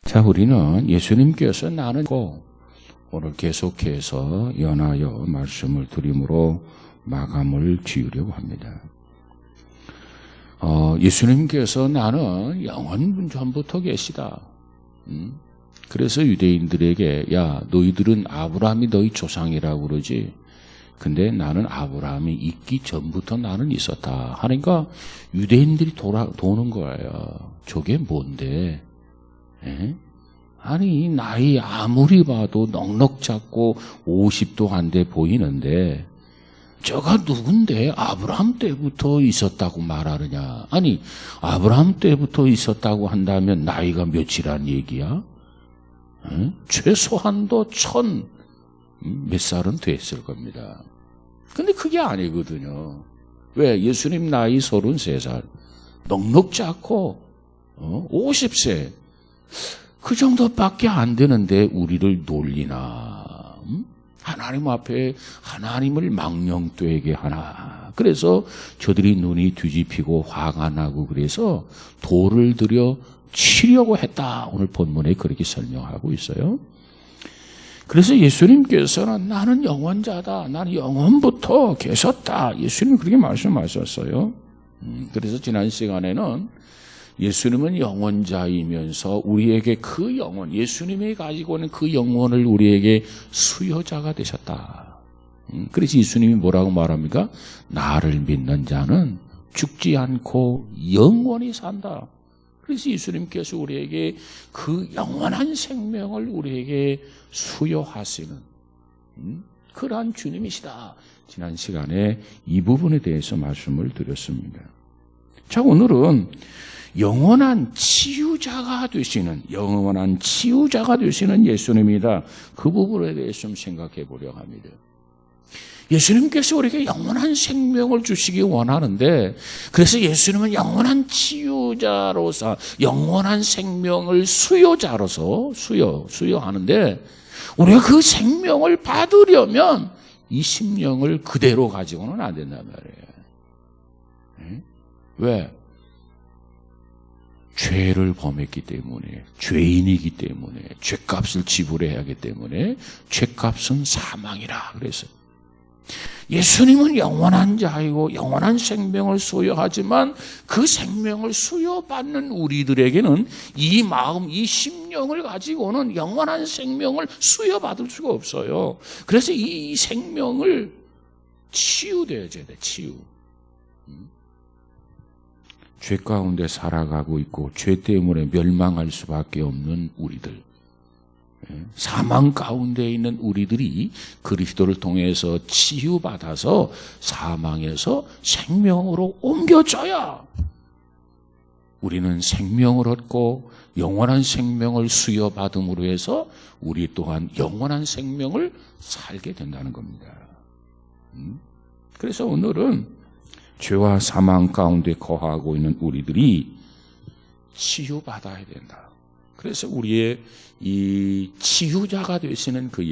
자, 우리는 예수님께서 나는 오늘 계속해서 연하여 말씀을 드림으로 마감을 지으려고 합니다. 예수님께서 나는 영원 전부터 계시다. 그래서 유대인들에게 야, 너희들은 아브라함이 너희 조상이라고 그러지. 근데 나는 아브라함이 있기 전부터 나는 있었다. 하니까 유대인들이 도는 거예요. 저게 뭔데? 에? 아니, 나이 아무리 봐도 넉넉 작고 50도 안 돼 보이는데 저가 누군데 아브라함 때부터 있었다고 말하느냐. 아니, 아브라함 때부터 있었다고 한다면 나이가 몇이란 얘기야? 에? 최소한도 몇 살은 됐을 겁니다. 근데 그게 아니거든요. 왜? 예수님 나이 33살. 넉넉 작고 50세. 그 정도밖에 안 되는데 우리를 놀리나. 하나님 앞에 하나님을 망령되게 하나. 그래서 저들이 눈이 뒤집히고 화가 나고 그래서 돌을 들여 치려고 했다. 오늘 본문에 그렇게 설명하고 있어요. 그래서 예수님께서는 나는 영원자다. 나는 영원부터 계셨다. 예수님은 그렇게 말씀하셨어요. 그래서 지난 시간에는 예수님은 영원자이면서 우리에게 그 영원, 예수님이 가지고 있는 그 영원을 우리에게 수여자가 되셨다. 그래서 예수님이 뭐라고 말합니까? 나를 믿는 자는 죽지 않고 영원히 산다. 그래서 예수님께서 우리에게 그 영원한 생명을 우리에게 수여하시는 그러한 주님이시다. 지난 시간에 이 부분에 대해서 말씀을 드렸습니다. 자, 오늘은 영원한 치유자가 되시는 예수님이다. 그 부분에 대해서 좀 생각해 보려고 합니다. 예수님께서 우리에게 영원한 생명을 주시기 원하는데, 그래서 예수님은 영원한 치유자로서 영원한 생명을 수여자로서 수여하는데, 우리가 그 생명을 받으려면 이 심령을 그대로 가지고는 안 된단 말이에요. 왜? 죄를 범했기 때문에, 죄인이기 때문에, 죄값을 지불해야 하기 때문에 죄값은 사망이라 그래서 예수님은 영원한 자이고 영원한 생명을 수여하지만 그 생명을 수여받는 우리들에게는 이 마음, 이 심령을 가지고는 영원한 생명을 수여받을 수가 없어요. 그래서 이 생명을 치유되어야 돼, 치유. 죄 가운데 살아가고 있고 죄 때문에 멸망할 수밖에 없는 우리들, 사망 가운데 있는 우리들이 그리스도를 통해서 치유받아서 사망에서 생명으로 옮겨져야 우리는 생명을 얻고 영원한 생명을 수여받음으로 해서 우리 또한 영원한 생명을 살게 된다는 겁니다. 그래서 오늘은 죄와 사망 가운데 거하고 있는 우리들이 치유받아야 된다. 그래서 우리의 이 치유자가 되시는 그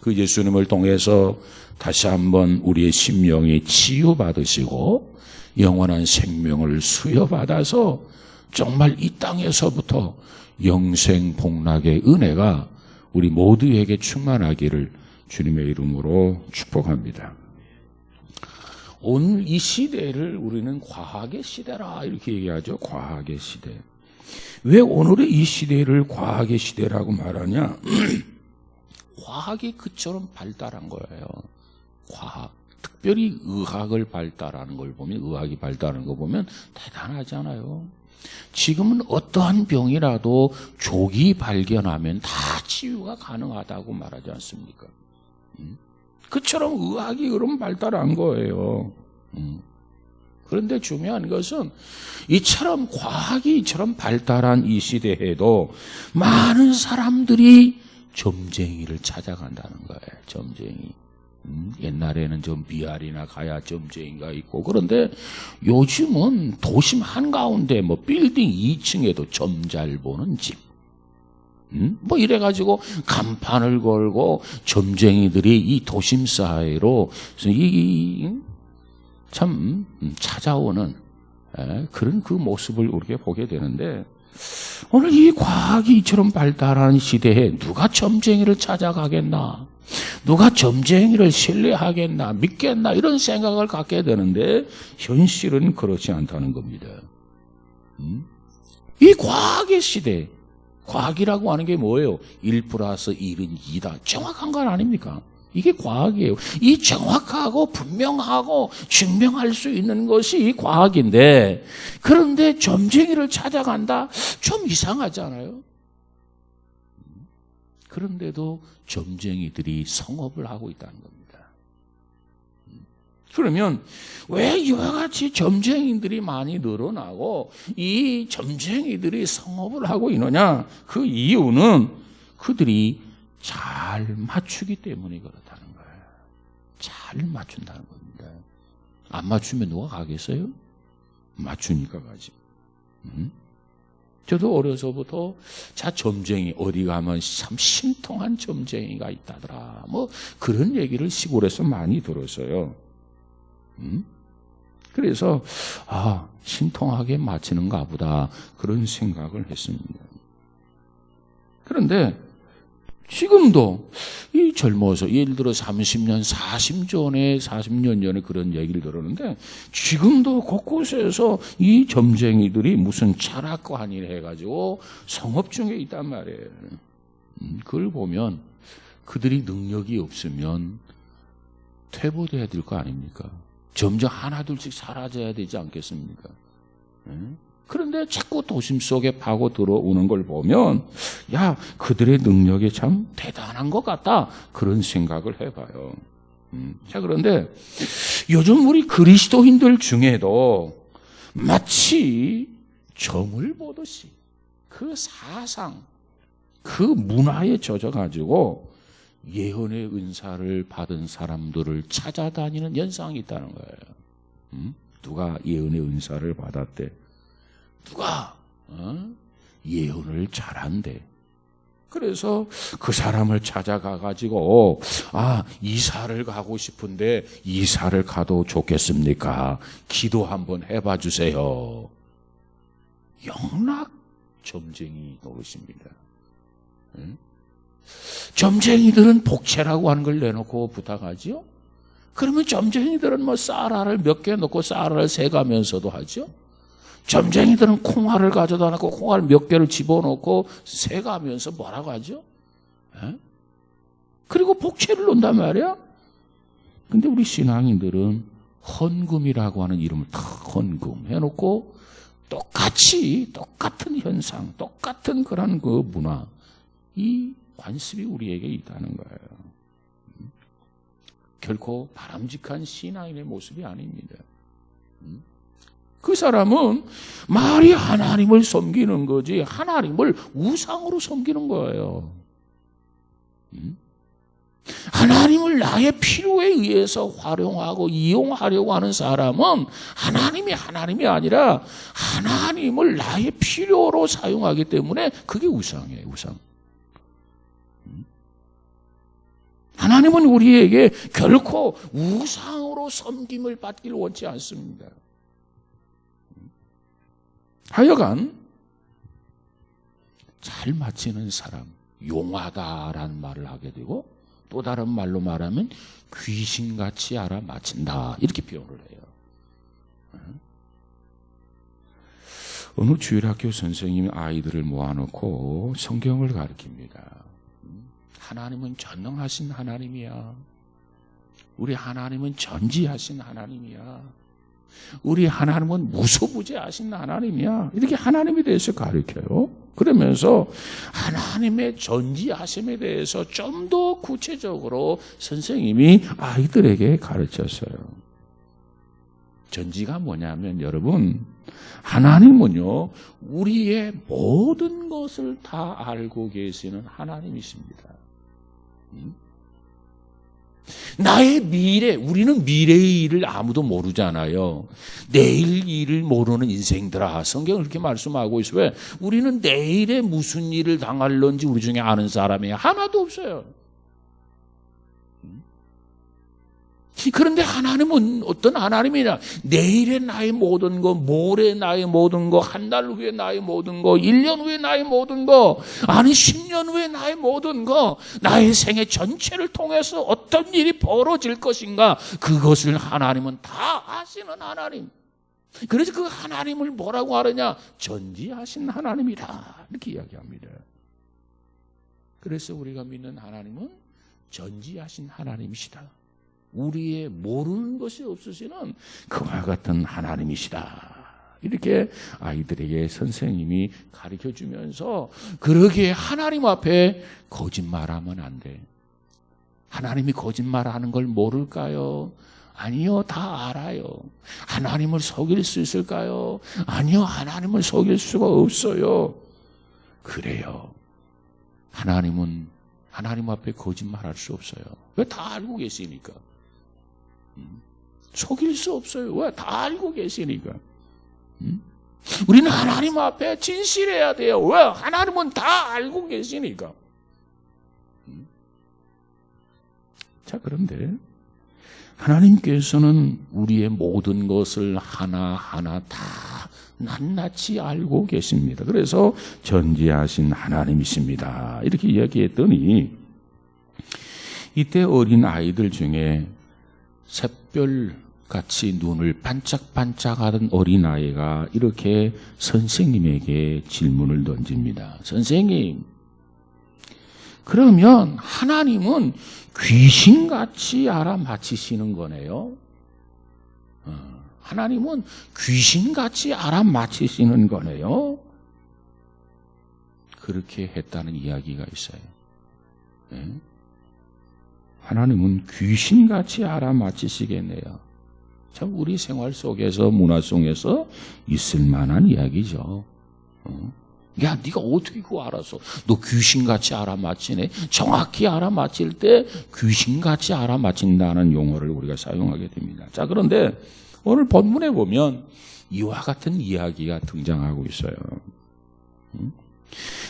예수님을 통해서 다시 한번 우리의 심령이 치유받으시고 영원한 생명을 수여받아서 정말 이 땅에서부터 영생 복락의 은혜가 우리 모두에게 충만하기를 주님의 이름으로 축복합니다. 오늘 이 시대를 우리는 과학의 시대라 이렇게 얘기하죠. 과학의 시대. 왜 오늘의 이 시대를 과학의 시대라고 말하냐? 과학이 그처럼 발달한 거예요. 과학. 특별히 의학을 발달하는 걸 보면, 의학이 발달하는 거 보면 대단하잖아요. 지금은 어떠한 병이라도 조기 발견하면 다 치유가 가능하다고 말하지 않습니까? 그처럼 의학이 그럼 발달한 거예요. 그런데 중요한 것은 이처럼 과학이 이처럼 발달한 이 시대에도 많은 사람들이 점쟁이를 찾아간다는 거예요. 점쟁이. 옛날에는 좀 미알이나 가야 점쟁이가 있고, 그런데 요즘은 도심 한가운데 빌딩 2층에도 점 잘 보는 집. 이래가지고 간판을 걸고 점쟁이들이 이 도심 사회로 참 찾아오는 그런 그 모습을 우리가 보게 되는데, 오늘 이 과학이 이처럼 발달한 시대에 누가 점쟁이를 찾아가겠나? 누가 점쟁이를 신뢰하겠나? 믿겠나? 이런 생각을 갖게 되는데 현실은 그렇지 않다는 겁니다. 이 과학의 시대, 과학이라고 하는 게 뭐예요? 1 플러스 1은 2다. 정확한 건 아닙니까? 이게 과학이에요. 이 정확하고 분명하고 증명할 수 있는 것이 과학인데, 그런데 점쟁이를 찾아간다? 좀 이상하잖아요. 그런데도 점쟁이들이 성업을 하고 있다는 겁니다. 그러면 왜 이와 같이 점쟁이들이 많이 늘어나고 이 점쟁이들이 성업을 하고 있느냐? 그 이유는 그들이 잘 맞추기 때문에 그렇다는 거예요. 잘 맞춘다는 겁니다. 안 맞추면 누가 가겠어요? 맞추니까 가지. 저도 어려서부터 점쟁이 어디 가면 참 신통한 점쟁이가 있다더라. 뭐 그런 얘기를 시골에서 많이 들었어요. 그래서 신통하게 맞히는가 보다 그런 생각을 했습니다. 그런데 지금도 이 젊어서 예를 들어 30년, 40년 전에 그런 얘기를 들었는데 지금도 곳곳에서 이 점쟁이들이 무슨 철학관을 해가지고 성업 중에 있단 말이에요. 그걸 보면 그들이 능력이 없으면 퇴보돼야 될 거 아닙니까? 점점 하나둘씩 사라져야 되지 않겠습니까? 그런데 자꾸 도심 속에 파고 들어오는 걸 보면 그들의 능력이 참 대단한 것 같다 그런 생각을 해봐요. 자, 그런데 요즘 우리 그리스도인들 중에도 마치 점을 보듯이 그 사상, 그 문화에 젖어가지고 예언의 은사를 받은 사람들을 찾아다니는 현상이 있다는 거예요. 누가 예언의 은사를 받았대? 누가 예언을 잘한대. 그래서 그 사람을 찾아가가지고 이사를 가고 싶은데 이사를 가도 좋겠습니까? 기도 한번 해봐 주세요. 영락 점쟁이 노릇입니다. 점쟁이들은 복채라고 하는 걸 내놓고 부탁하죠. 그러면 점쟁이들은 쌀알을 몇 개 넣고 쌀알을 세가면서도 하죠. 점쟁이들은 콩알을 가져다 놓고 콩알 몇 개를 집어넣고 세가면서 뭐라고 하죠? 그리고 복채를 놓는단 말이야. 근데 우리 신앙인들은 헌금이라고 하는 이름을 다 헌금 해놓고 똑같은 현상, 똑같은 그런 그 문화, 이 관습이 우리에게 있다는 거예요. 결코 바람직한 신앙인의 모습이 아닙니다. 그 사람은 말이 하나님을 섬기는 거지 하나님을 우상으로 섬기는 거예요. 하나님을 나의 필요에 의해서 활용하고 이용하려고 하는 사람은 하나님이 아니라 하나님을 나의 필요로 사용하기 때문에 그게 우상이에요. 우상. 하나님은 우리에게 결코 우상으로 섬김을 받기를 원치 않습니다. 하여간 잘 맞히는 사람, 용하다라는 말을 하게 되고 또 다른 말로 말하면 귀신같이 알아맞힌다 이렇게 표현을 해요. 어느 주일학교 선생님이 아이들을 모아놓고 성경을 가르칩니다. 하나님은 전능하신 하나님이야. 우리 하나님은 전지하신 하나님이야. 우리 하나님은 무소부재하신 하나님이야. 이렇게 하나님에 대해서 가르쳐요. 그러면서 하나님의 전지하심에 대해서 좀 더 구체적으로 선생님이 아이들에게 가르쳤어요. 전지가 뭐냐면 여러분, 하나님은요 우리의 모든 것을 다 알고 계시는 하나님이십니다. 나의 미래, 우리는 미래의 일을 아무도 모르잖아요. 내일 일을 모르는 인생들아, 성경은 그렇게 말씀하고 있어요. 왜? 우리는 내일에 무슨 일을 당할런지 우리 중에 아는 사람이 하나도 없어요. 그런데 하나님은 어떤 하나님이냐? 내일의 나의 모든 거, 모레 나의 모든 거, 한 달 후에 나의 모든 거, 1년 후에 나의 모든 거, 아니 10년 후에 나의 모든 거, 나의 생애 전체를 통해서 어떤 일이 벌어질 것인가, 그것을 하나님은 다 아시는 하나님. 그래서 그 하나님을 뭐라고 하느냐? 전지하신 하나님이라 이렇게 이야기합니다. 그래서 우리가 믿는 하나님은 전지하신 하나님이시다. 우리의 모르는 것이 없으시는 그와 같은 하나님이시다. 이렇게 아이들에게 선생님이 가르쳐주면서, 그러기에 하나님 앞에 거짓말하면 안 돼. 하나님이 거짓말하는 걸 모를까요? 아니요, 다 알아요. 하나님을 속일 수 있을까요? 아니요, 하나님을 속일 수가 없어요. 그래요. 하나님은 하나님 앞에 거짓말할 수 없어요. 왜? 다 알고 계시니까. 속일 수 없어요. 왜? 다 알고 계시니까. 우리는 하나님 앞에 진실해야 돼요. 왜? 하나님은 다 알고 계시니까. 자, 그런데 하나님께서는 우리의 모든 것을 하나하나 다 낱낱이 알고 계십니다. 그래서 전지하신 하나님이십니다. 이렇게 이야기했더니, 이때 어린 아이들 중에 샛별같이 눈을 반짝반짝하던 어린아이가 이렇게 선생님에게 질문을 던집니다. 선생님, 그러면 하나님은 귀신같이 알아맞히시는 거네요? 하나님은 귀신같이 알아맞히시는 거네요? 그렇게 했다는 이야기가 있어요. 네? 하나님은 귀신같이 알아맞히시겠네요. 참 우리 생활 속에서, 문화 속에서 있을 만한 이야기죠. 야, 네가 어떻게 그거 알았어? 너 귀신같이 알아맞히네. 정확히 알아맞힐 때 귀신같이 알아맞힌다는 용어를 우리가 사용하게 됩니다. 자, 그런데 오늘 본문에 보면 이와 같은 이야기가 등장하고 있어요.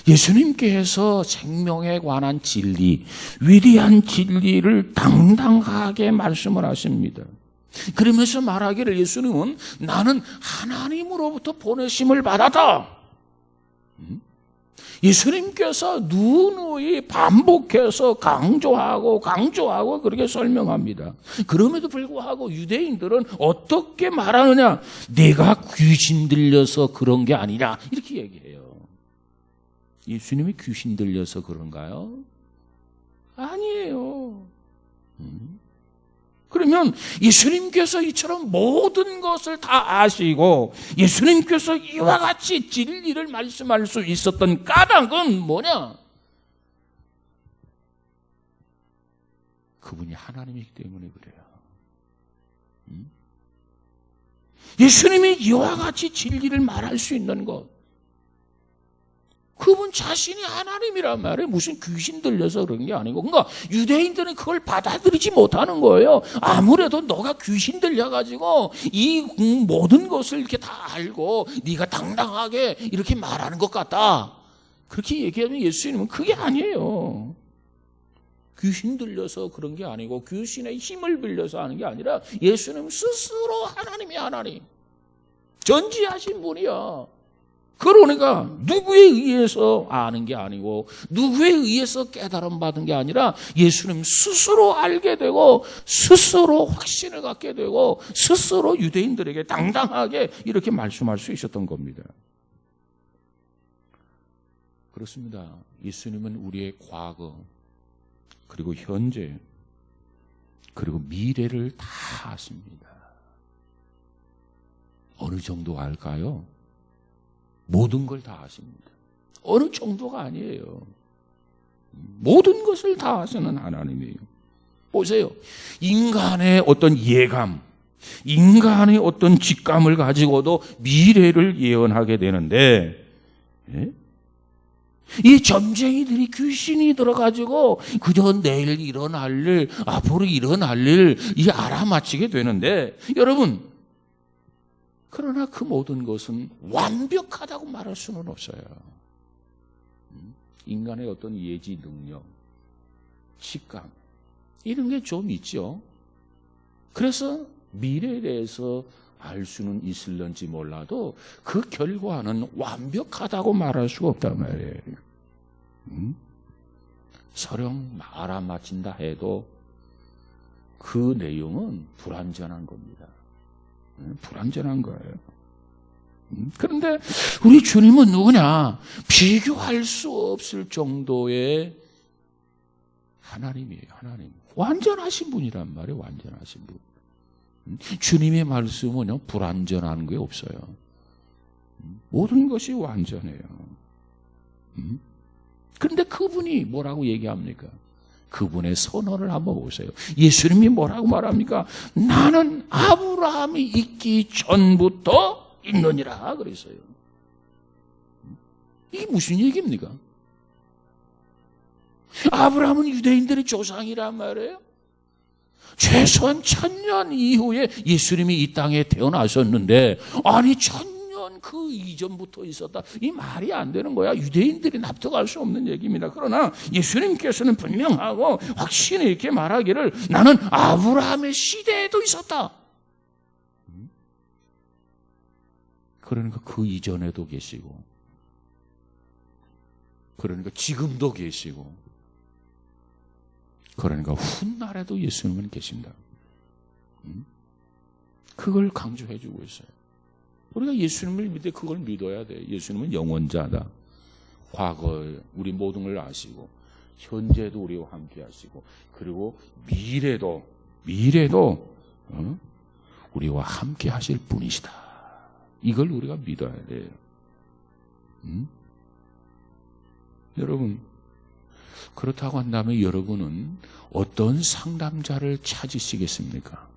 예수님께서 생명에 관한 진리, 위대한 진리를 당당하게 말씀을 하십니다. 그러면서 말하기를, 예수님은 나는 하나님으로부터 보내심을 받았다. 예수님께서 누누이 반복해서 강조하고 그렇게 설명합니다. 그럼에도 불구하고 유대인들은 어떻게 말하느냐? 내가 귀신 들려서 그런 게 아니라 이렇게 얘기해요. 예수님이 귀신 들려서 그런가요? 아니에요. 그러면 예수님께서 이처럼 모든 것을 다 아시고 예수님께서 이와 같이 진리를 말씀할 수 있었던 까닭은 뭐냐? 그분이 하나님이기 때문에 그래요. 예수님이 이와 같이 진리를 말할 수 있는 것, 그분 자신이 하나님이란 말이에요. 무슨 귀신 들려서 그런 게 아니고. 그러니까 유대인들은 그걸 받아들이지 못하는 거예요. 아무래도 너가 귀신 들려가지고 이 모든 것을 이렇게 다 알고 네가 당당하게 이렇게 말하는 것 같다, 그렇게 얘기하면 예수님은 그게 아니에요. 귀신 들려서 그런 게 아니고 귀신의 힘을 빌려서 하는 게 아니라 예수님 스스로 하나님이 하나님, 전지하신 분이야. 그러니까 누구에 의해서 아는 게 아니고 누구에 의해서 깨달음 받은 게 아니라 예수님 스스로 알게 되고 스스로 확신을 갖게 되고 스스로 유대인들에게 당당하게 이렇게 말씀할 수 있었던 겁니다. 그렇습니다. 예수님은 우리의 과거, 그리고 현재, 그리고 미래를 다 아십니다. 어느 정도 알까요? 모든 걸 다 아십니다. 어느 정도가 아니에요. 모든 것을 다 아시는 하나님이에요. 보세요. 인간의 어떤 예감, 인간의 어떤 직감을 가지고도 미래를 예언하게 되는데, 이 점쟁이들이 귀신이 들어가지고 그저 내일 일어날 일, 앞으로 일어날 일, 이 알아맞히게 되는데, 여러분, 그러나 그 모든 것은 완벽하다고 말할 수는 없어요. 인간의 어떤 예지 능력, 직감, 이런 게 좀 있죠. 그래서 미래에 대해서 알 수는 있을런지 몰라도 그 결과는 완벽하다고 말할 수가 없단 말이에요. 설령 알아맞힌다 해도 그 내용은 불완전한 겁니다. 불완전한 거예요. 그런데 우리 주님은 누구냐? 비교할 수 없을 정도의 하나님이에요. 하나님. 완전하신 분이란 말이에요. 완전하신 분. 주님의 말씀은요, 불완전한 게 없어요. 모든 것이 완전해요. 그런데 그분이 뭐라고 얘기합니까? 그분의 선언을 한번 보세요. 예수님이 뭐라고 말합니까? 나는 아브라함이 있기 전부터 있느니라 그랬어요. 이게 무슨 얘기입니까? 아브라함은 유대인들의 조상이란 말이에요. 최소한 1000년 이후에 예수님이 이 땅에 태어나셨는데, 아니 1000년 그 이전부터 있었다. 이 말이 안 되는 거야. 유대인들이 납득할 수 없는 얘기입니다. 그러나 예수님께서는 분명하고 확신에 이렇게 말하기를, 나는 아브라함의 시대에도 있었다. 그러니까 그 이전에도 계시고, 그러니까 지금도 계시고, 그러니까 훗날에도 예수님은 계신다. 그걸 강조해 주고 있어요. 우리가 예수님을 믿되 그걸 믿어야 돼. 예수님은 영원자다. 과거에 우리 모든 걸 아시고, 현재도 우리와 함께 하시고, 그리고 미래도 우리와 함께 하실 분이시다. 이걸 우리가 믿어야 돼요. 여러분, 그렇다고 한다면 여러분은 어떤 상담자를 찾으시겠습니까?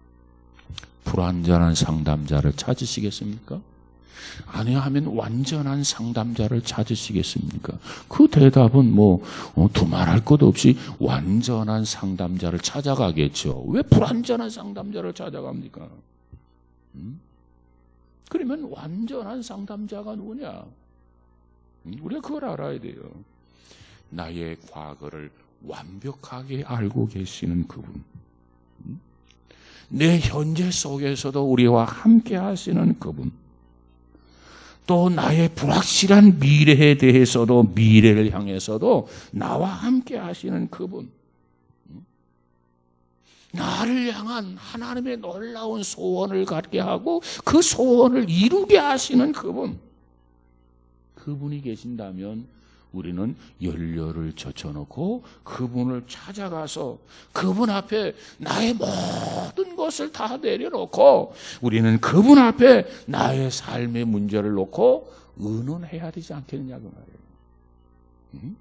불완전한 상담자를 찾으시겠습니까? 아니하면 완전한 상담자를 찾으시겠습니까? 그 대답은 두말할 것 없이 완전한 상담자를 찾아가겠죠. 왜 불완전한 상담자를 찾아갑니까? 그러면 완전한 상담자가 누구냐? 우리가 그걸 알아야 돼요. 나의 과거를 완벽하게 알고 계시는 그분, 내 현재 속에서도 우리와 함께 하시는 그분, 또 나의 불확실한 미래에 대해서도, 미래를 향해서도 나와 함께 하시는 그분, 나를 향한 하나님의 놀라운 소원을 갖게 하고 그 소원을 이루게 하시는 그분, 그분이 계신다면 우리는 연료를 젖혀놓고 그분을 찾아가서 그분 앞에 나의 모든 것을 다 내려놓고 우리는 그분 앞에 나의 삶의 문제를 놓고 의논해야 되지 않겠느냐고 말이에요.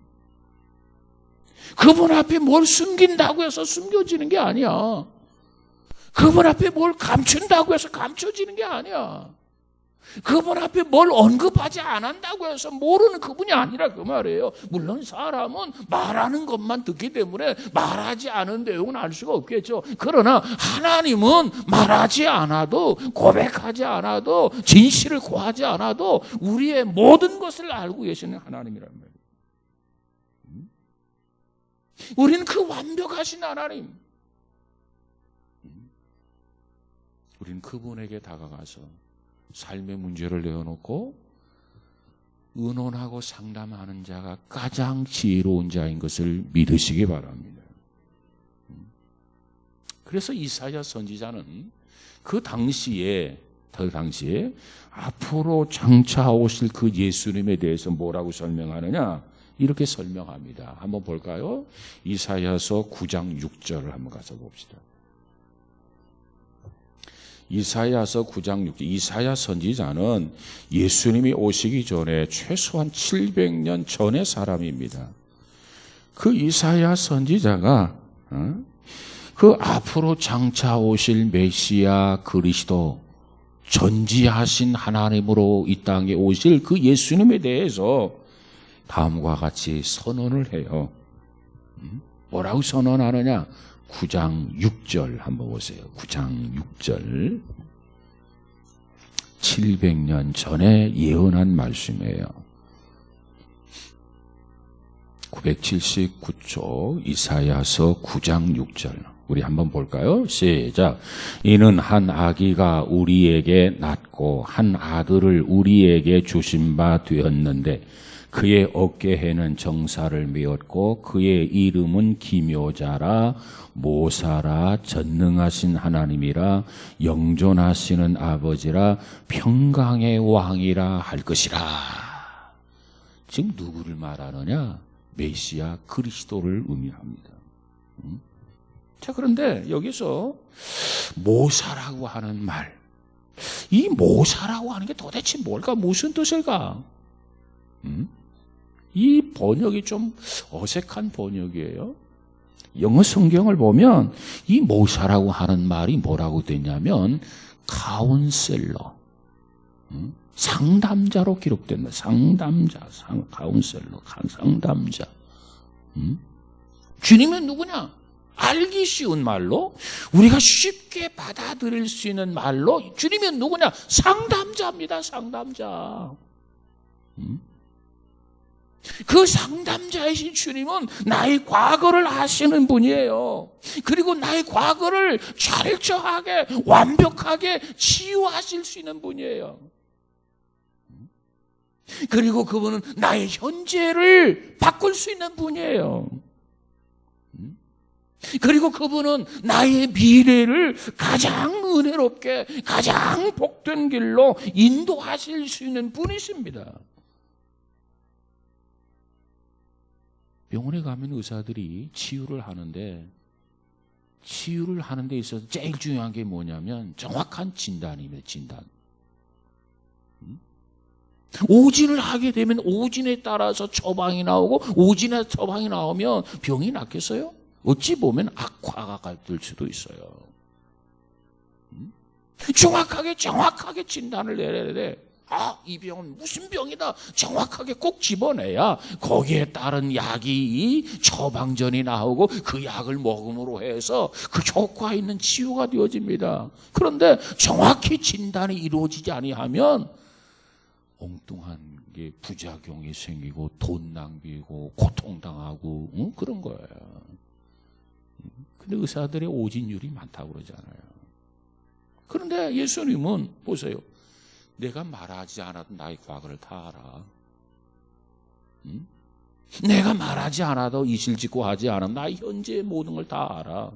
그분 앞에 뭘 숨긴다고 해서 숨겨지는 게 아니야. 그분 앞에 뭘 감춘다고 해서 감춰지는 게 아니야. 그분 앞에 뭘 언급하지 않는다고 해서 모르는 그분이 아니라 그 말이에요. 물론 사람은 말하는 것만 듣기 때문에 말하지 않은 내용은 알 수가 없겠죠. 그러나 하나님은 말하지 않아도, 고백하지 않아도, 진실을 구하지 않아도 우리의 모든 것을 알고 계시는 하나님이란 말이에요. 우리는 그 완벽하신 하나님, 우리는 그분에게 다가가서 삶의 문제를 내어놓고 의논하고 상담하는 자가 가장 지혜로운 자인 것을 믿으시기 바랍니다. 그래서 이사야 선지자는 그 당시에 앞으로 장차 오실 그 예수님에 대해서 뭐라고 설명하느냐? 이렇게 설명합니다. 한번 볼까요? 이사야서 9장 6절을 한번 가서 봅시다. 이사야서 9장 6절. 이사야 선지자는 예수님이 오시기 전에 최소한 700년 전의 사람입니다. 그 이사야 선지자가 그 앞으로 장차 오실 메시아 그리스도, 전지하신 하나님으로 이 땅에 오실 그 예수님에 대해서 다음과 같이 선언을 해요. 뭐라고 선언하느냐? 9장 6절 한번 보세요. 9장 6절. 700년 전에 예언한 말씀이에요. 979쪽 이사야서 9장 6절. 우리 한번 볼까요? 시작. 이는 한 아기가 우리에게 낳고 한 아들을 우리에게 주신 바 되었는데 그의 어깨에는 정사를 메었고 그의 이름은 기묘자라 모사라 전능하신 하나님이라 영존하시는 아버지라 평강의 왕이라 할 것이라. 지금 누구를 말하느냐? 메시아 그리스도를 의미합니다. 자, 그런데 여기서 모사라고 하는 말, 이 모사라고 하는 게 도대체 뭘까? 무슨 뜻일까? 이 번역이 좀 어색한 번역이에요. 영어 성경을 보면 이 모사라고 하는 말이 뭐라고 되냐면 카운셀러, 상담자로 기록된다. 상담자, 카운셀러, 상담자. 주님은 누구냐? 알기 쉬운 말로, 우리가 쉽게 받아들일 수 있는 말로 주님은 누구냐? 상담자입니다. 상담자. 그 상담자이신 주님은 나의 과거를 아시는 분이에요. 그리고 나의 과거를 철저하게 완벽하게 치유하실 수 있는 분이에요. 그리고 그분은 나의 현재를 바꿀 수 있는 분이에요. 그리고 그분은 나의 미래를 가장 은혜롭게 가장 복된 길로 인도하실 수 있는 분이십니다. 병원에 가면 의사들이 치유를 하는데 있어서 제일 중요한 게 뭐냐면 정확한 진단입니다. 진단. 오진을 하게 되면 오진에 따라서 처방이 나오고 오진에 처방이 나오면 병이 낫겠어요? 어찌 보면 악화가 될 수도 있어요. 정확하게 진단을 내려야 돼. 아, 이 병은 무슨 병이다 정확하게 꼭 집어내야 거기에 따른 약이 처방전이 나오고 그 약을 먹음으로 해서 그 효과 있는 치유가 되어집니다. 그런데 정확히 진단이 이루어지지 아니하면 엉뚱한 게 부작용이 생기고 돈 낭비고 고통당하고 그런 거예요. 근데 의사들의 오진율이 많다고 그러잖아요. 그런데 예수님은 보세요. 내가 말하지 않아도 나의 과거를 다 알아. 내가 말하지 않아도 이실직고 하지 않아도 나의 현재의 모든 걸 다 알아.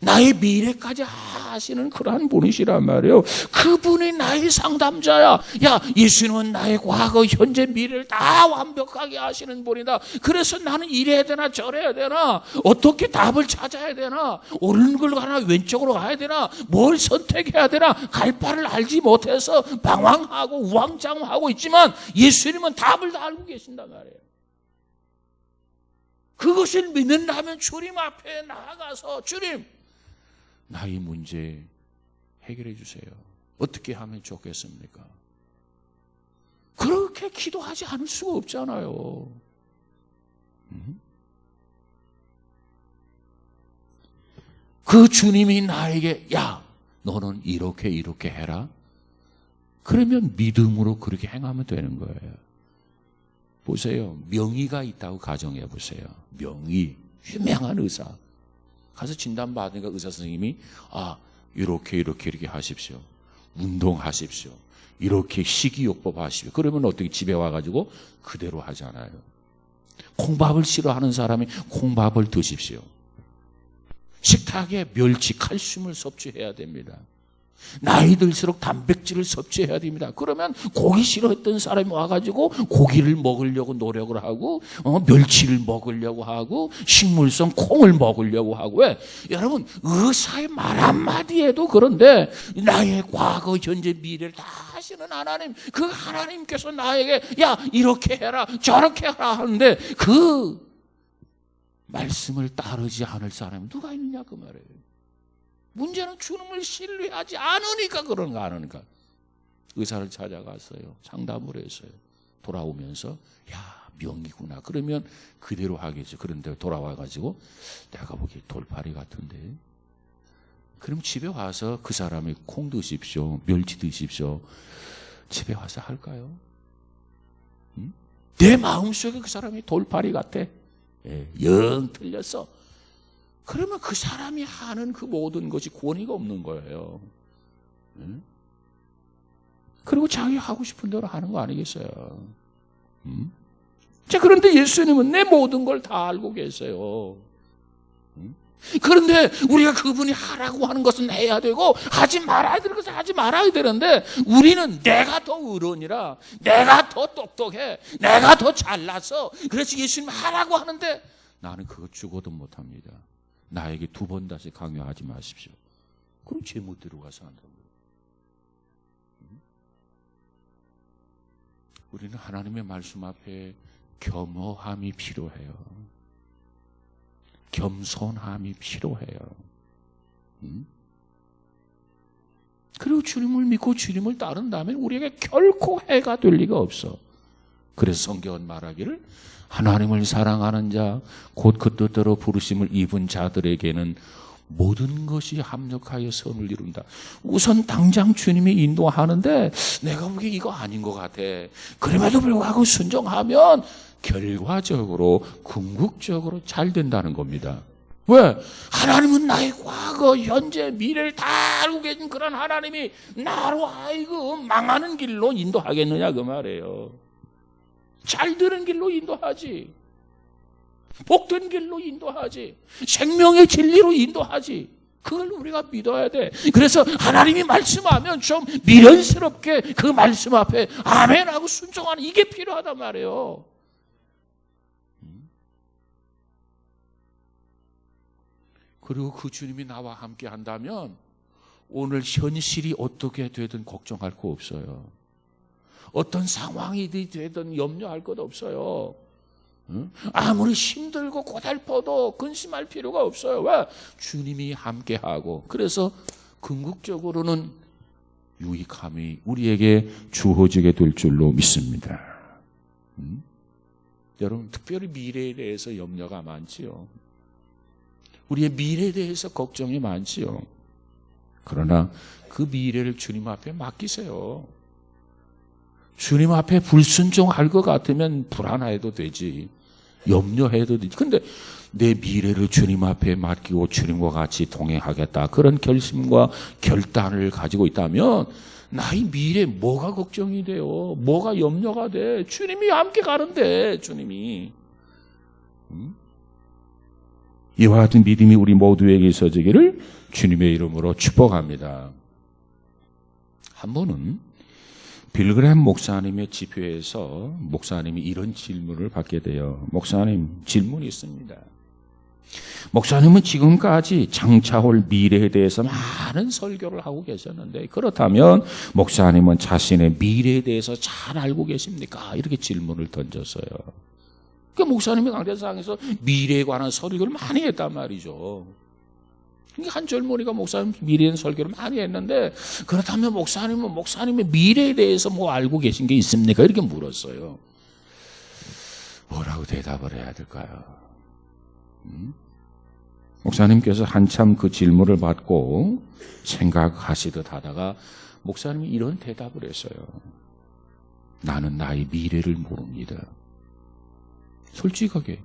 나의 미래까지 아시는 그러한 분이시란 말이에요. 그분이 나의 상담자야. 야, 예수님은 나의 과거, 현재, 미래를 다 완벽하게 아시는 분이다. 그래서 나는 이래야 되나 저래야 되나, 어떻게 답을 찾아야 되나, 오른쪽으로 가나 왼쪽으로 가야 되나, 뭘 선택해야 되나, 갈 바를 알지 못해서 방황하고 우왕좌왕하고 있지만 예수님은 답을 다 알고 계신단 말이에요. 그것을 믿는다면 주님 앞에 나아가서 주님, 나의 문제 해결해 주세요. 어떻게 하면 좋겠습니까? 그렇게 기도하지 않을 수가 없잖아요. 그 주님이 나에게 야, 너는 이렇게 해라. 그러면 믿음으로 그렇게 행하면 되는 거예요. 보세요. 명의가 있다고 가정해 보세요. 명의, 유명한 의사. 가서 진단받으니까 의사 선생님이 이렇게 하십시오. 운동하십시오. 이렇게 식이요법 하십시오. 그러면 어떻게 집에 와가지고 그대로 하잖아요. 콩밥을 싫어하는 사람이 콩밥을 드십시오. 식탁에 멸치, 칼슘을 섭취해야 됩니다. 나이 들수록 단백질을 섭취해야 됩니다. 그러면 고기 싫어했던 사람이 와가지고 고기를 먹으려고 노력을 하고 멸치를 먹으려고 하고 식물성 콩을 먹으려고 하고. 왜? 여러분, 의사의 말 한마디에도 그런데 나의 과거, 현재, 미래를 다 아시는 하나님, 그 하나님께서 나에게 야, 이렇게 해라 저렇게 해라 하는데 그 말씀을 따르지 않을 사람이 누가 있느냐 그 말이에요. 문제는 주님을 신뢰하지 않으니까 그런가 안 하니까. 의사를 찾아갔어요. 상담을 했어요. 돌아오면서 야, 명이구나. 그러면 그대로 하겠죠. 그런데 돌아와가지고 내가 보기에 돌팔이 같은데. 그럼 집에 와서 그 사람이 콩 드십시오. 멸치 드십시오. 집에 와서 할까요? 내 마음속에 그 사람이 돌팔이 같아. 영 틀렸어. 그러면 그 사람이 하는 그 모든 것이 권위가 없는 거예요. 응? 그리고 자기 하고 싶은 대로 하는 거 아니겠어요? 응? 자, 그런데 예수님은 내 모든 걸 다 알고 계세요. 응? 그런데 우리가 그분이 하라고 하는 것은 해야 되고 하지 말아야 되는 것은 하지 말아야 되는데 우리는 내가 더 어른이라, 내가 더 똑똑해, 내가 더 잘나서 그래서 예수님 하라고 하는데 나는 그거 죽어도 못합니다. 나에게 2번 다시 강요하지 마십시오. 그럼 제멋대로 가서 한다고. 우리는 하나님의 말씀 앞에 겸허함이 필요해요. 겸손함이 필요해요. 그리고 주님을 믿고 주님을 따른다면 우리에게 결코 해가 될 리가 없어. 그래서 성경은 말하기를 하나님을 사랑하는 자, 곧 그 뜻대로 부르심을 입은 자들에게는 모든 것이 합력하여 선을 이룬다. 우선 당장 주님이 인도하는데 내가 보기에 이거 아닌 것 같아. 그럼에도 불구하고 순종하면 결과적으로 궁극적으로 잘 된다는 겁니다. 왜? 하나님은 나의 과거, 현재, 미래를 다 알고 계신 그런 하나님이 나로 하여금 망하는 길로 인도하겠느냐 그 말이에요. 잘 되는 길로 인도하지. 복된 길로 인도하지. 생명의 진리로 인도하지. 그걸 우리가 믿어야 돼. 그래서 하나님이 말씀하면 좀 미련스럽게 그 말씀 앞에 아멘하고 순종하는 이게 필요하단 말이에요. 그리고 그 주님이 나와 함께 한다면 오늘 현실이 어떻게 되든 걱정할 거 없어요. 어떤 상황이 되든 염려할 것 없어요. 아무리 힘들고 고달퍼도 근심할 필요가 없어요. 왜? 주님이 함께하고 그래서 궁극적으로는 유익함이 우리에게 주어지게 될 줄로 믿습니다. 여러분 특별히 미래에 대해서 염려가 많지요. 우리의 미래에 대해서 걱정이 많지요. 그러나 그 미래를 주님 앞에 맡기세요. 주님 앞에 불순종할 것 같으면 불안해도 되지. 염려해도 되지. 근데 내 미래를 주님 앞에 맡기고 주님과 같이 동행하겠다. 그런 결심과 결단을 가지고 있다면 나의 미래 뭐가 걱정이 돼요? 뭐가 염려가 돼? 주님이 함께 가는데 주님이. 이와 같은 믿음이 우리 모두에게 있어지기를 주님의 이름으로 축복합니다. 한 번은 빌그램 목사님의 집회에서 목사님이 이런 질문을 받게 돼요. 목사님, 질문이 있습니다. 목사님은 지금까지 장차올 미래에 대해서 많은 설교를 하고 계셨는데 그렇다면 목사님은 자신의 미래에 대해서 잘 알고 계십니까? 이렇게 질문을 던졌어요. 그 목사님이 강대상에서 미래에 관한 설교를 많이 했단 말이죠. 한 젊은이가 목사님 미래에 대한 설교를 많이 했는데 그렇다면 목사님은 목사님의 미래에 대해서 뭐 알고 계신 게 있습니까? 이렇게 물었어요. 뭐라고 대답을 해야 될까요? 목사님께서 한참 그 질문을 받고 생각하시듯 하다가 목사님이 이런 대답을 했어요. 나는 나의 미래를 모릅니다. 솔직하게.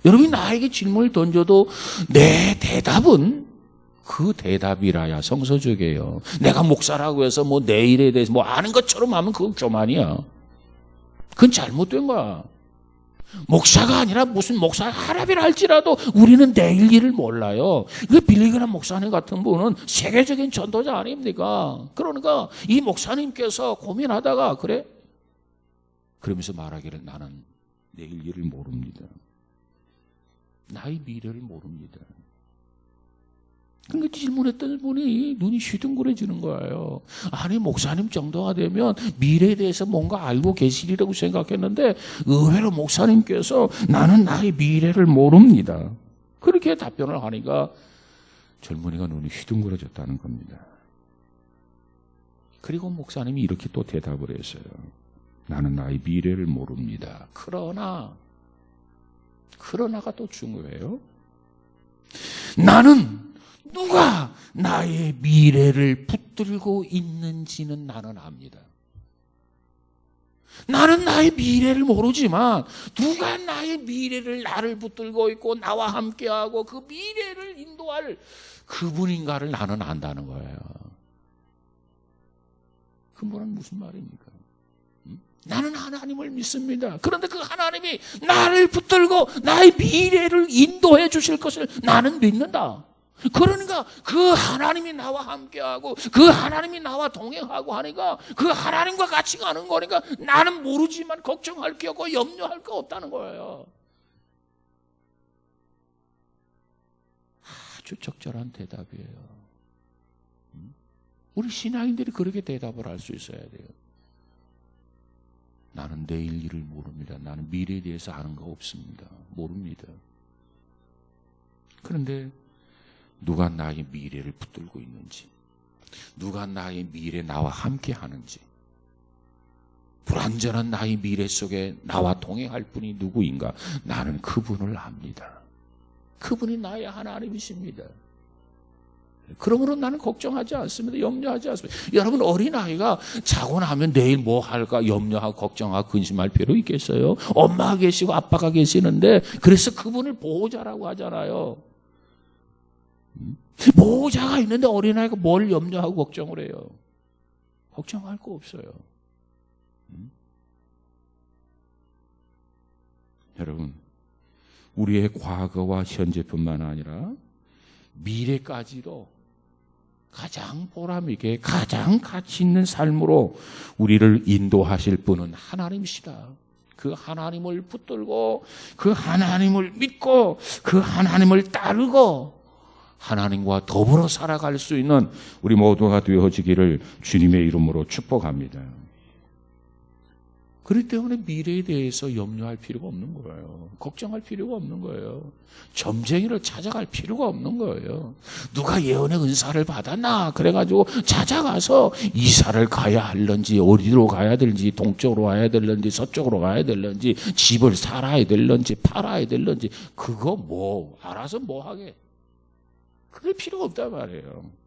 여러분이 나에게 질문을 던져도 내 대답은 그 대답이라야 성서적이에요. 내가 목사라고 해서 뭐 내일에 대해서 뭐 아는 것처럼 하면 그건 교만이야. 그건 잘못된 거야. 목사가 아니라 무슨 목사 하랍이라 할지라도 우리는 내일 일을 몰라요. 그 빌리그램 목사님 같은 분은 세계적인 전도자 아닙니까? 그러니까 이 목사님께서 고민하다가 그래? 그러면서 말하기를 나는 내일 일을 모릅니다. 나의 미래를 모릅니다. 그러니까 질문했던 분이 눈이 휘둥그레지는 거예요. 아니 목사님 정도가 되면 미래에 대해서 뭔가 알고 계시리라고 생각했는데 의외로 목사님께서 나는 나의 미래를 모릅니다. 그렇게 답변을 하니까 젊은이가 눈이 휘둥그레졌다는 겁니다. 그리고 목사님이 이렇게 또 대답을 했어요. 나는 나의 미래를 모릅니다. 그러나가 또 중요해요. 나는 누가 나의 미래를 붙들고 있는지는 나는 압니다. 나는 나의 미래를 모르지만 누가 나의 미래를 나를 붙들고 있고 나와 함께하고 그 미래를 인도할 그분인가를 나는 안다는 거예요. 그 말은 무슨 말입니까? 나는 하나님을 믿습니다. 그런데 그 하나님이 나를 붙들고 나의 미래를 인도해 주실 것을 나는 믿는다. 그러니까 그 하나님이 나와 함께하고 그 하나님이 나와 동행하고 하니까 그 하나님과 같이 가는 거니까 나는 모르지만 걱정할 게 없고 염려할 거 없다는 거예요. 아주 적절한 대답이에요. 우리 신앙인들이 그렇게 대답을 할 수 있어야 돼요. 나는 내일 일을 모릅니다. 나는 미래에 대해서 아는 거 없습니다. 모릅니다. 그런데 누가 나의 미래를 붙들고 있는지, 누가 나의 미래 나와 함께 하는지, 불완전한 나의 미래 속에 나와 동행할 분이 누구인가? 나는 그분을 압니다. 그분이 나의 하나님이십니다. 그러므로 나는 걱정하지 않습니다. 염려하지 않습니다. 여러분, 어린아이가 자고 나면 내일 뭐 할까 염려하고 걱정하고 근심할 필요 있겠어요? 엄마가 계시고 아빠가 계시는데 그래서 그분을 보호자라고 하잖아요. 보호자가 있는데 어린아이가 뭘 염려하고 걱정을 해요? 걱정할 거 없어요. 여러분, 우리의 과거와 현재뿐만 아니라 미래까지도 가장 보람있게 가장 가치 있는 삶으로 우리를 인도하실 분은 하나님이시다. 그 하나님을 붙들고 그 하나님을 믿고 그 하나님을 따르고 하나님과 더불어 살아갈 수 있는 우리 모두가 되어지기를 주님의 이름으로 축복합니다. 그렇기 때문에 미래에 대해서 염려할 필요가 없는 거예요. 걱정할 필요가 없는 거예요. 점쟁이를 찾아갈 필요가 없는 거예요. 누가 예언의 은사를 받았나? 그래가지고 찾아가서 이사를 가야 할런지, 어디로 가야 될지, 동쪽으로 가야 될런지, 서쪽으로 가야 될런지, 집을 살아야 될런지, 팔아야 될런지, 그거 뭐, 알아서 뭐 하게. 그럴 필요가 없단 말이에요.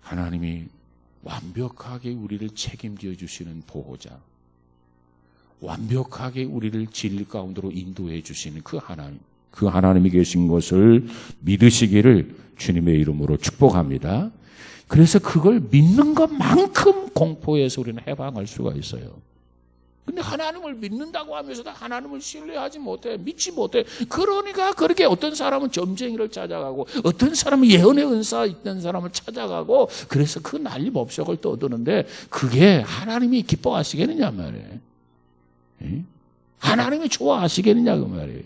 하나님이 완벽하게 우리를 책임져 주시는 보호자, 완벽하게 우리를 진리 가운데로 인도해 주시는 그 하나님, 그 하나님이 계신 것을 믿으시기를 주님의 이름으로 축복합니다. 그래서 그걸 믿는 것만큼 공포에서 우리는 해방할 수가 있어요. 근데 하나님을 믿는다고 하면서도 하나님을 신뢰하지 못해, 믿지 못해. 그러니까 그렇게 어떤 사람은 점쟁이를 찾아가고 어떤 사람은 예언의 은사 있는 사람을 찾아가고 그래서 그 난리법석을 떠드는데 그게 하나님이 기뻐하시겠느냐 말이에요. 예? 하나님이 좋아하시겠느냐 그 말이에요.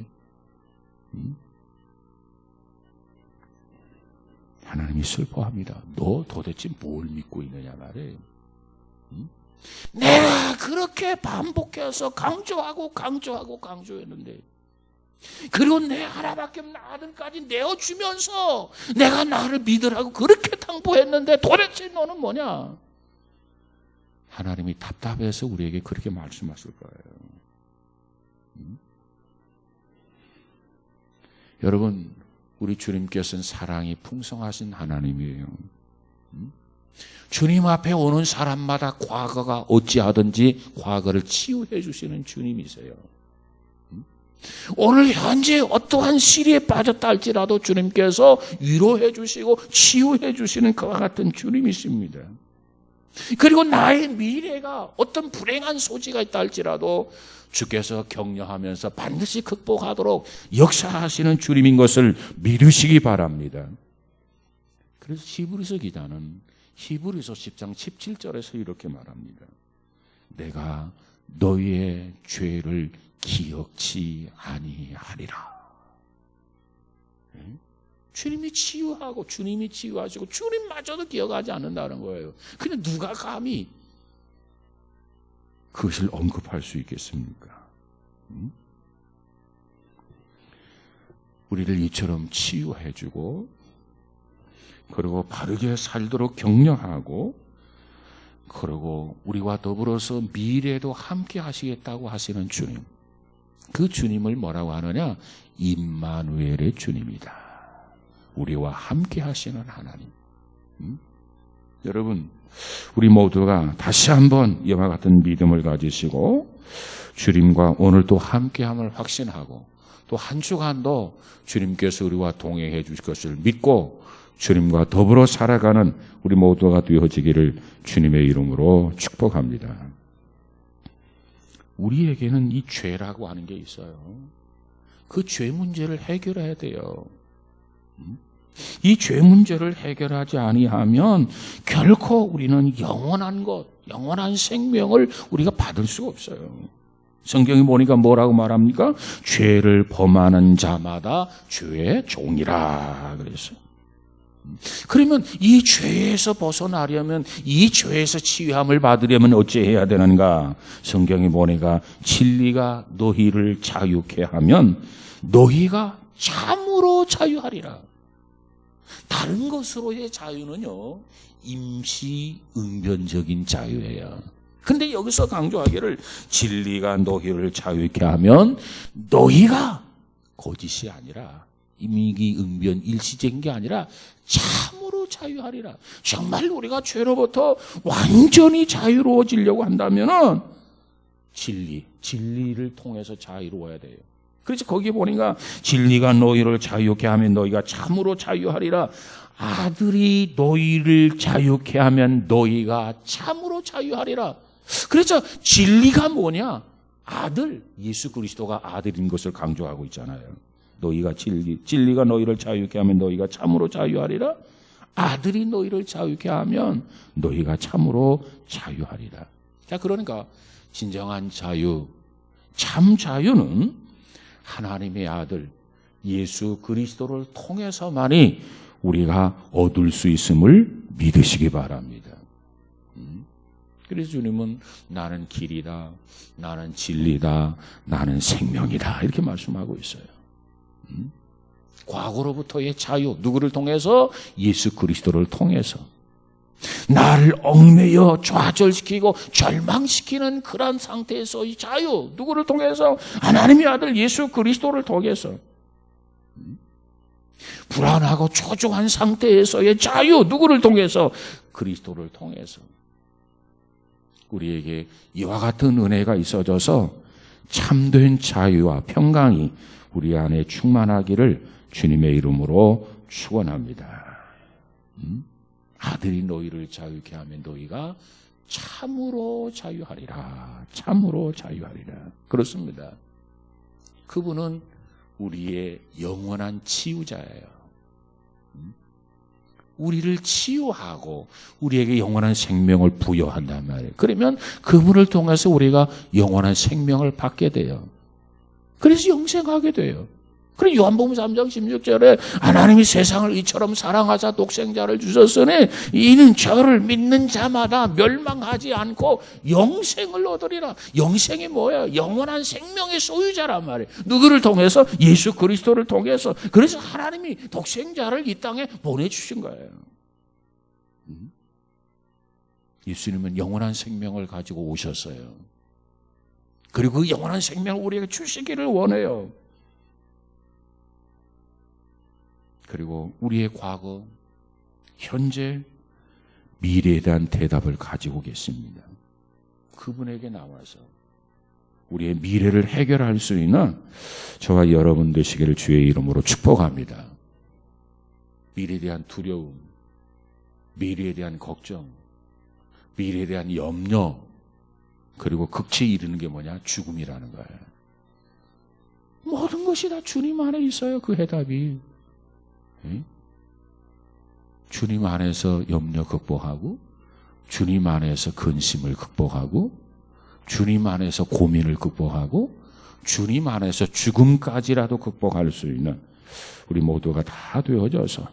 하나님이 슬퍼합니다. 너 도대체 뭘 믿고 있느냐 말이에요. 내가 그렇게 반복해서 강조했는데 그리고 내 하나밖에 없는 아들까지 내어주면서 내가 나를 믿으라고 그렇게 당부했는데 도대체 너는 뭐냐? 하나님이 답답해서 우리에게 그렇게 말씀하실 거예요. 여러분, 우리 주님께서는 사랑이 풍성하신 하나님이에요. 주님 앞에 오는 사람마다 과거가 어찌하든지 과거를 치유해 주시는 주님이세요. 오늘 현재 어떠한 시리에 빠졌다 할지라도 주님께서 위로해 주시고 치유해 주시는 그와 같은 주님이십니다. 그리고 나의 미래가 어떤 불행한 소지가 있다 할지라도 주께서 격려하면서 반드시 극복하도록 역사하시는 주님인 것을 믿으시기 바랍니다. 그래서 히브리서 기자는 히브리서 10장 17절에서 이렇게 말합니다. 내가 너희의 죄를 기억치 아니하리라. 주님이 치유하고 주님이 치유하시고 주님마저도 기억하지 않는다는 거예요. 근데 누가 감히 그것을 언급할 수 있겠습니까? 우리를 이처럼 치유해주고 그리고 바르게 살도록 격려하고 그리고 우리와 더불어서 미래도 함께 하시겠다고 하시는 주님, 그 주님을 뭐라고 하느냐? 임마누엘의 주님이다. 우리와 함께 하시는 하나님. 여러분, 우리 모두가 다시 한번 이와 같은 믿음을 가지시고 주님과 오늘 또 함께함을 확신하고 또 한 주간도 주님께서 우리와 동행해 주실 것을 믿고 주님과 더불어 살아가는 우리 모두가 되어지기를 주님의 이름으로 축복합니다. 우리에게는 이 죄라고 하는 게 있어요. 그 죄 문제를 해결해야 돼요. 이 죄 문제를 해결하지 아니하면 결코 우리는 영원한 것, 영원한 생명을 우리가 받을 수가 없어요. 성경이 보니까 뭐라고 말합니까? 죄를 범하는 자마다 죄의 종이라 그랬어요. 그러면 이 죄에서 벗어나려면, 이 죄에서 치유함을 받으려면 어찌해야 되는가? 성경이 보니까 진리가 너희를 자유케 하면 너희가 참으로 자유하리라. 다른 것으로의 자유는요, 임시 응변적인 자유예요. 근데 여기서 강조하기를 진리가 너희를 자유케 하면 너희가 거짓이 아니라 임기 응변 일시적인 게 아니라 참으로 자유하리라. 정말 우리가 죄로부터 완전히 자유로워지려고 한다면은 진리를 통해서 자유로워야 돼요. 그래서 거기 보니까 진리가 너희를 자유케 하면 너희가 참으로 자유하리라. 아들이 너희를 자유케 하면 너희가 참으로 자유하리라. 그래서 진리가 뭐냐? 아들, 예수 그리스도가 아들인 것을 강조하고 있잖아요. 너희가 진리가 너희를 자유케 하면 너희가 참으로 자유하리라. 아들이 너희를 자유케 하면 너희가 참으로 자유하리라. 자, 그러니까 진정한 자유, 참 자유는 하나님의 아들 예수 그리스도를 통해서만이 우리가 얻을 수 있음을 믿으시기 바랍니다. 그래서 주님은 나는 길이다, 나는 진리다, 나는 생명이다 이렇게 말씀하고 있어요. 과거로부터의 자유, 누구를 통해서? 예수 그리스도를 통해서. 나를 얽매여 좌절시키고 절망시키는 그런 상태에서의 자유, 누구를 통해서? 하나님의 아들 예수 그리스도를 통해서. 불안하고 초조한 상태에서의 자유, 누구를 통해서? 그리스도를 통해서. 우리에게 이와 같은 은혜가 있어져서 참된 자유와 평강이 우리 안에 충만하기를 주님의 이름으로 축원합니다. 아들이 너희를 자유케 하면 너희가 참으로 자유하리라. 참으로 자유하리라. 그렇습니다. 그분은 우리의 영원한 치유자예요. 우리를 치유하고 우리에게 영원한 생명을 부여한단 말이에요. 그러면 그분을 통해서 우리가 영원한 생명을 받게 돼요. 그래서 영생하게 돼요. 그리고 요한복음 3장 16절에 하나님이 세상을 이처럼 사랑하사 독생자를 주셨으니 이는 저를 믿는 자마다 멸망하지 않고 영생을 얻으리라. 영생이 뭐예요? 영원한 생명의 소유자란 말이에요. 누구를 통해서? 예수 그리스도를 통해서. 그래서 하나님이 독생자를 이 땅에 보내주신 거예요. 예수님은 영원한 생명을 가지고 오셨어요. 그리고 그 영원한 생명을 우리에게 주시기를 원해요. 그리고 우리의 과거, 현재, 미래에 대한 대답을 가지고 계십니다. 그분에게 나와서 우리의 미래를 해결할 수 있는 저와 여러분 되시기를 주의 이름으로 축복합니다. 미래에 대한 두려움, 미래에 대한 걱정, 미래에 대한 염려, 그리고 극치에 이르는 게 뭐냐? 죽음이라는 거예요. 모든 것이 다 주님 안에 있어요. 그 해답이. 주님 안에서 염려 극복하고, 주님 안에서 근심을 극복하고, 주님 안에서 고민을 극복하고, 주님 안에서 죽음까지라도 극복할 수 있는 우리 모두가 다 되어져서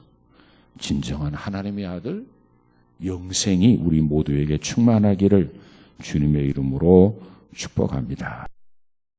진정한 하나님의 아들 영생이 우리 모두에게 충만하기를 주님의 이름으로 축복합니다.